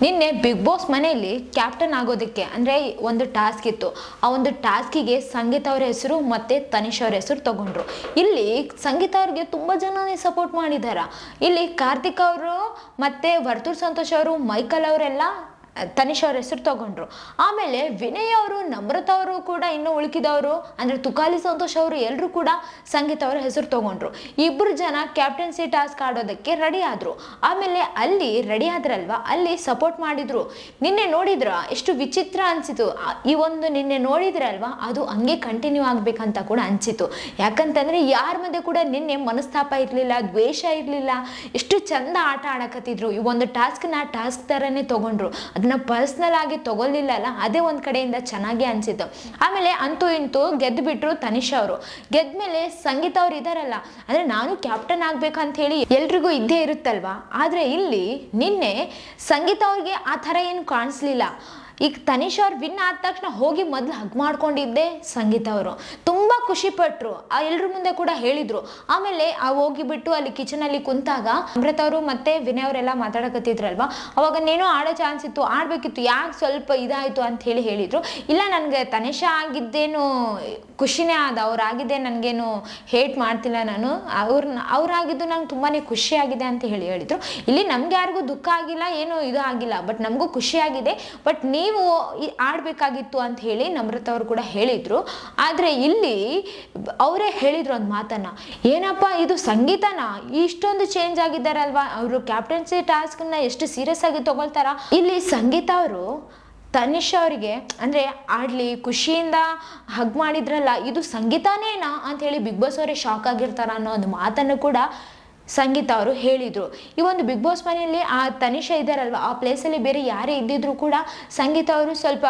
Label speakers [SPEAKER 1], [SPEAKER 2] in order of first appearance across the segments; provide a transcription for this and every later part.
[SPEAKER 1] ನಿನ್ನೆ big boss ಮನೆಯಲ್ಲಿ captain ಆಗೋದಕ್ಕೆ ಅಂದರೆ ಒಂದು ಟಾಸ್ಕ್ ಇತ್ತು. ಆ ಒಂದು ಟಾಸ್ಕಿಗೆ ಸಂಗೀತ ಅವರ ಹೆಸರು ಮತ್ತು ತನಿಷ್ ಅವರ ಹೆಸರು ತಗೊಂಡ್ರು. ಇಲ್ಲಿ ಸಂಗೀತ ಅವ್ರಿಗೆ ತುಂಬ ಜನನೇ ಸಪೋರ್ಟ್ ಮಾಡಿದ್ದಾರೆ. ಇಲ್ಲಿ ಕಾರ್ತಿಕ್ ಅವರು ಮತ್ತು ವರ್ತೂರ್ ಸಂತೋಷ್ ಅವರು, ಮೈಕಲ್ ಅವರೆಲ್ಲ ತನಿಷ್ ಅವ್ರ ಹೆಸರು ತಗೊಂಡ್ರು. ಆಮೇಲೆ ವಿನಯ್ ಅವರು, ನಮ್ರತಾ ಅವರು ಕೂಡ ಇನ್ನು ಉಳುಕಿದವರು ಅಂದರೆ ತುಕಾಲಿ ಸಂತೋಷ್ ಅವರು ಎಲ್ಲರೂ ಕೂಡ ಸಂಗೀತ ಅವರ ಹೆಸರು ತಗೊಂಡ್ರು. ಇಬ್ಬರು ಜನ ಕ್ಯಾಪ್ಟನ್ಸಿ ಟಾಸ್ಕ್ ಆಡೋದಕ್ಕೆ ರೆಡಿ ಆದರು. ಆಮೇಲೆ ಅಲ್ಲಿ ರೆಡಿ ಆದ್ರಲ್ವ, ಅಲ್ಲಿ ಸಪೋರ್ಟ್ ಮಾಡಿದ್ರು. ನಿನ್ನೆ ನೋಡಿದ್ರ ಎಷ್ಟು ವಿಚಿತ್ರ ಅನಿಸಿತು. ಈ ಒಂದು ನಿನ್ನೆ ನೋಡಿದ್ರಲ್ವ, ಅದು ಹಂಗೆ ಕಂಟಿನ್ಯೂ ಆಗಬೇಕಂತ ಕೂಡ ಅನಿಸಿತು. ಯಾಕಂತಂದರೆ ಯಾರ ಮಧ್ಯೆ ಕೂಡ ನಿನ್ನೆ ಮನಸ್ತಾಪ ಇರಲಿಲ್ಲ, ದ್ವೇಷ ಇರಲಿಲ್ಲ. ಎಷ್ಟು ಚಂದ ಆಟ ಆಡಕತ್ತಿದ್ರು. ಈ ಒಂದು ಟಾಸ್ಕ್ನ ಟಾಸ್ಕ್ ಥರನೇ ತಗೊಂಡ್ರು. ಅದನ್ನ ಪರ್ಸ್ನಲ್ ಆಗಿ ತಗೊಳ್ಳಿಲ್ಲಲ್ಲ, ಅದೇ ಒಂದು ಕಡೆಯಿಂದ ಚೆನ್ನಾಗಿ ಅನಿಸಿತು. ಆಮೇಲೆ ಅಂತೂ ಇಂತೂ ಗೆದ್ದು ಬಿಟ್ರು ತನಿಷ್ ಅವರು. ಗೆದ್ಮೇಲೆ ಸಂಗೀತ ಅವ್ರು ಇದಾರಲ್ಲ, ಅಂದರೆ ನಾನು ಕ್ಯಾಪ್ಟನ್ ಆಗ್ಬೇಕಂತ ಹೇಳಿ ಎಲ್ರಿಗೂ ಇದ್ದೇ ಇರುತ್ತಲ್ವಾ. ಆದರೆ ಇಲ್ಲಿ ನಿನ್ನೆ ಸಂಗೀತ ಅವ್ರಿಗೆ ಆ ಥರ ಏನು ಕಾಣಿಸ್ಲಿಲ್ಲ. ಈಗ ತನಿಷ್ ಅವ್ರು ವಿನ್ ಆದ ತಕ್ಷಣ ಹೋಗಿ ಮೊದಲು ಹಗ್ ಮಾಡ್ಕೊಂಡಿದ್ದೆ ಸಂಗೀತ ಅವರು. ತುಂಬ ಖುಷಿ ಪಟ್ಟರು, ಎಲ್ರ ಮುಂದೆ ಕೂಡ ಹೇಳಿದರು. ಆಮೇಲೆ ಹೋಗಿಬಿಟ್ಟು ಅಲ್ಲಿ ಕಿಚನಲ್ಲಿ ಕುಂತಾಗ ಅಮೃತ ಅವರು ಮತ್ತು ವಿನಯ್ ಅವರೆಲ್ಲ ಮಾತಾಡಕತ್ತಿದ್ರಲ್ವ, ಅವಾಗ ನೇನೋ ಆಡೋ ಚಾನ್ಸ್ ಇತ್ತು, ಆಡಬೇಕಿತ್ತು, ಯಾಕೆ ಸ್ವಲ್ಪ ಇದಾಯಿತು ಅಂತ ಹೇಳಿದರು. ಇಲ್ಲ, ನನಗೆ ತನಿಷ ಆಗಿದ್ದೇನು ಖುಷಿನೇ ಆದ, ಅವ್ರಾಗಿದ್ದೆ ನನಗೇನು ಹೇಟ್ ಮಾಡ್ತಿಲ್ಲ, ನಾನು ಅವ್ರಾಗಿದ್ದು ನಂಗೆ ತುಂಬಾ ಖುಷಿಯಾಗಿದೆ ಅಂತ ಹೇಳಿದರು. ಇಲ್ಲಿ ನಮ್ಗೆ ಯಾರಿಗೂ ದುಃಖ ಆಗಿಲ್ಲ, ಏನೂ ಇದು ಆಗಿಲ್ಲ, ಬಟ್ ನಮಗೂ ಖುಷಿಯಾಗಿದೆ. ಬಟ್ ನೀವು ಆಡಬೇಕಾಗಿತ್ತು ಅಂತ ಹೇಳಿ ನಮ್ರತ ಅವರು ಕೂಡ ಹೇಳಿದರು. ಆದರೆ ಇಲ್ಲಿ ಅವರೇ ಹೇಳಿದ್ರು ಒಂದು ಮಾತನ್ನ, ಏನಪ್ಪ ಇದು ಸಂಗೀತನ ಇಷ್ಟೊಂದು ಚೇಂಜ್ ಆಗಿದ್ದಾರಲ್ವಾ, ಅವರು ಕ್ಯಾಪ್ಟನ್ಸಿ ಟಾಸ್ಕ್ನ ಎಷ್ಟು ಸೀರಿಯಸ್ ಆಗಿ ತಗೊಳ್ತಾರ. ಇಲ್ಲಿ ಸಂಗೀತ ಅವರು ತನಿಷ್ ಅವರಿಗೆ ಅಂದರೆ ಆಡಲಿ ಖುಷಿಯಿಂದ ಹಗ್ ಮಾಡಿದ್ರಲ್ಲ, ಇದು ಸಂಗೀತನೇನಾ ಅಂತ ಹೇಳಿ ಬಿಗ್ ಬಾಸ್ ಅವರೇ ಶಾಕ್ ಆಗಿರ್ತಾರ ಅನ್ನೋ ಒಂದು ಮಾತನ್ನು ಕೂಡ ಸಂಗೀತ ಅವರು ಹೇಳಿದರು. ಈ ಒಂದು ಬಿಗ್ ಬಾಸ್ ಮನೆಯಲ್ಲಿ ಆ ತನಿಷ ಇದ್ದಾರಲ್ವ, ಆ ಪ್ಲೇಸಲ್ಲಿ ಬೇರೆ ಯಾರೇ ಇದ್ದಿದ್ರು ಕೂಡ ಸಂಗೀತ ಅವರು ಸ್ವಲ್ಪ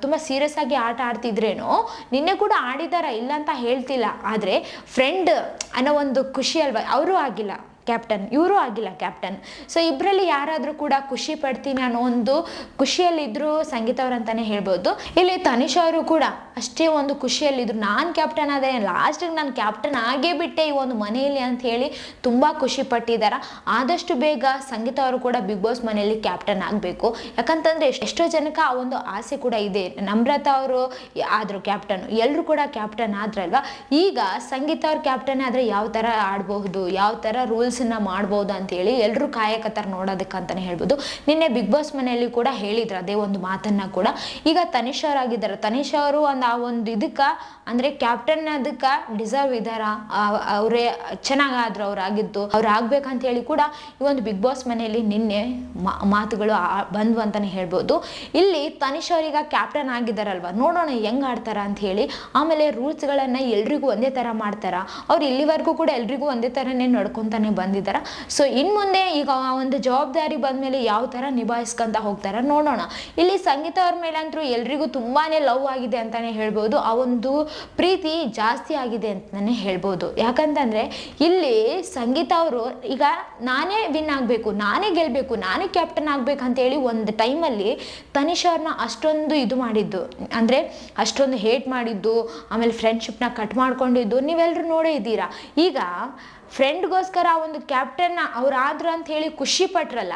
[SPEAKER 1] ತುಂಬ ಸೀರಿಯಸ್ ಆಗಿ ಆಟ ಆಡ್ತಿದ್ರೇನೋ. ನಿನ್ನೆ ಕೂಡ ಆಡಿದಾರ, ಇಲ್ಲ ಅಂತ ಹೇಳ್ತಿಲ್ಲ. ಆದರೆ ಫ್ರೆಂಡ್ ಅನ್ನೋ ಒಂದು ಖುಷಿ ಅಲ್ವ, ಅವರು ಆಗಿಲ್ಲ ಕ್ಯಾಪ್ಟನ್, ಇವರು ಆಗಿಲ್ಲ ಕ್ಯಾಪ್ಟನ್. ಸೊ ಇಬ್ಬರಲ್ಲಿ ಯಾರಾದರೂ ಕೂಡ ಖುಷಿ ಪಡ್ತೀನಿ ಅನ್ನೋ ಒಂದು ಖುಷಿಯಲ್ಲಿದ್ದರು ಸಂಗೀತ ಅವ್ರು ಅಂತಲೇ ಹೇಳ್ಬೋದು. ಇಲ್ಲಿ ತನಿಷ್ ಅವರು ಕೂಡ ಅಷ್ಟೇ ಒಂದು ಖುಷಿಯಲ್ಲಿದ್ದರು. ನಾನು ಕ್ಯಾಪ್ಟನ್ ಆದೆ, ಲಾಸ್ಟಿಗೆ ನಾನು ಕ್ಯಾಪ್ಟನ್ ಆಗೇ ಬಿಟ್ಟೆ ಈ ಒಂದು ಮನೆಯಲ್ಲಿ ಅಂತ ಹೇಳಿ ತುಂಬ ಖುಷಿ ಪಟ್ಟಿದ್ದಾರೆ. ಆದಷ್ಟು ಬೇಗ ಸಂಗೀತ ಅವರು ಕೂಡ ಬಿಗ್ ಬಾಸ್ ಮನೆಯಲ್ಲಿ ಕ್ಯಾಪ್ಟನ್ ಆಗಬೇಕು. ಯಾಕಂತಂದರೆ ಎಷ್ಟೋ ಜನಕ್ಕೆ ಆ ಒಂದು ಆಸೆ ಕೂಡ ಇದೆ. ನಮ್ರತಾ ಅವರು ಆದರು ಕ್ಯಾಪ್ಟನ್, ಎಲ್ಲರೂ ಕೂಡ ಕ್ಯಾಪ್ಟನ್ ಆದ್ರಲ್ವ. ಈಗ ಸಂಗೀತ ಅವ್ರು ಕ್ಯಾಪ್ಟನ್ ಆದರೆ ಯಾವ ಥರ ಆಡಬಹುದು, ಯಾವ ಥರ ರೂಲ್ಸ್ ಮಾಡ್ಬೋದು ಅಂತೇಳಿ ಎಲ್ಲರೂ ಕಾಯಕತ್ತಾರ ನೋಡೋದಕ್ಕಂತಾನೆ ಹೇಳ್ಬೋದು. ನಿನ್ನೆ ಬಿಗ್ ಬಾಸ್ ಮನೆಯಲ್ಲಿ ಕೂಡ ಹೇಳಿದ್ರು ಅದೇ ಒಂದು ಮಾತನ್ನ ಕೂಡ. ಈಗ ತನಿಷ್ ಅವ್ರು ಆಗಿದ್ದಾರೆ. ತನಿಷ್ ಅವರು ಆ ಒಂದು ಇದಕ್ಕೆ ಅಂದರೆ ಕ್ಯಾಪ್ಟನ್ ಅದಕ್ಕೆ ಡಿಸರ್ವ್ ಇದ್ದಾರ, ಅವರೇ ಚೆನ್ನಾಗಾದ್ರು ಅವ್ರಾಗಿದ್ದು, ಅವ್ರು ಆಗ್ಬೇಕಂತ ಹೇಳಿ ಕೂಡ ಈ ಒಂದು ಬಿಗ್ ಬಾಸ್ ಮನೆಯಲ್ಲಿ ನಿನ್ನೆ ಮಾತುಗಳು ಬಂದ್ವು ಅಂತಾನೆ ಹೇಳ್ಬೋದು. ಇಲ್ಲಿ ತನಿಷ್ ಅವ್ರೀಗ ಕ್ಯಾಪ್ಟನ್ ಆಗಿದ್ದಾರಲ್ವ, ನೋಡೋಣ ಹೆಂಗ್ ಆಡ್ತಾರ ಅಂತ ಹೇಳಿ. ಆಮೇಲೆ ರೂಲ್ಸ್ಗಳನ್ನು ಎಲ್ರಿಗೂ ಒಂದೇ ಥರ ಮಾಡ್ತಾರ. ಅವ್ರು ಇಲ್ಲಿವರೆಗೂ ಕೂಡ ಎಲ್ರಿಗೂ ಒಂದೇ ಥರನೇ ನಡ್ಕೊತಾನೆ ಬಂದಿದ್ದಾರ. ಸೊ ಇನ್ನು ಮುಂದೆ ಈಗ ಒಂದು ಜವಾಬ್ದಾರಿ ಬಂದಮೇಲೆ ಯಾವ ಥರ ನಿಭಾಯಿಸ್ಕೊಂತ ಹೋಗ್ತಾರ ನೋಡೋಣ. ಇಲ್ಲಿ ಸಂಗೀತ ಅವ್ರ ಮೇಲೆ ಅಂತೂ ಎಲ್ರಿಗೂ ತುಂಬಾ ಲವ್ ಆಗಿದೆ ಅಂತಲೇ ಹೇಳ್ಬೋದು. ಆ ಒಂದು ಪ್ರೀತಿ ಜಾಸ್ತಿ ಆಗಿದೆ ಅಂತಲೇ ಹೇಳ್ಬೋದು. ಯಾಕಂತಂದರೆ ಇಲ್ಲಿ ಸಂಗೀತ ಅವರು ಈಗ ನಾನೇ ವಿನ್ ಆಗಬೇಕು, ನಾನೇ ಗೆಲ್ಲಬೇಕು, ನಾನೇ ಕ್ಯಾಪ್ಟನ್ ಆಗ್ಬೇಕಂತೇಳಿ ಒಂದು ಟೈಮಲ್ಲಿ ತನಿಷ್ ಅವ್ರನ್ನ ಅಷ್ಟೊಂದು ಇದು ಮಾಡಿದ್ದು, ಅಂದರೆ ಅಷ್ಟೊಂದು ಹೇಟ್ ಮಾಡಿದ್ದು, ಆಮೇಲೆ ಫ್ರೆಂಡ್ಶಿಪ್ನ ಕಟ್ ಮಾಡ್ಕೊಂಡಿದ್ದು ನೀವೆಲ್ಲರೂ ನೋಡೇ ಇದ್ದೀರಾ. ಈಗ ಫ್ರೆಂಡ್ಗೋಸ್ಕರ ಒಂದು ಕ್ಯಾಪ್ಟನ್ನ ಅವರಾದ್ರು ಅಂತ ಹೇಳಿ ಖುಷಿ ಪಟ್ರಲ್ಲ,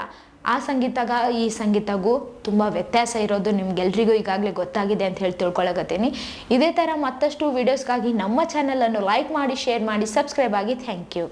[SPEAKER 1] ಆ ಸಂಗೀತಗ ಈ ಸಂಗೀತಗೂ ತುಂಬ ವ್ಯತ್ಯಾಸ ಇರೋದು ನಿಮ್ಗೆಲ್ರಿಗೂ ಈಗಾಗಲೇ ಗೊತ್ತಾಗಿದೆ ಅಂತ ಹೇಳಿ ತಿಳ್ಕೊಳಕತ್ತೀನಿ. ಇದೇ ಥರ ಮತ್ತಷ್ಟು ವೀಡಿಯೋಸ್ಗಾಗಿ ನಮ್ಮ ಚಾನಲನ್ನು ಲೈಕ್ ಮಾಡಿ, ಶೇರ್ ಮಾಡಿ, ಸಬ್ಸ್ಕ್ರೈಬ್ ಆಗಿ. Thank you.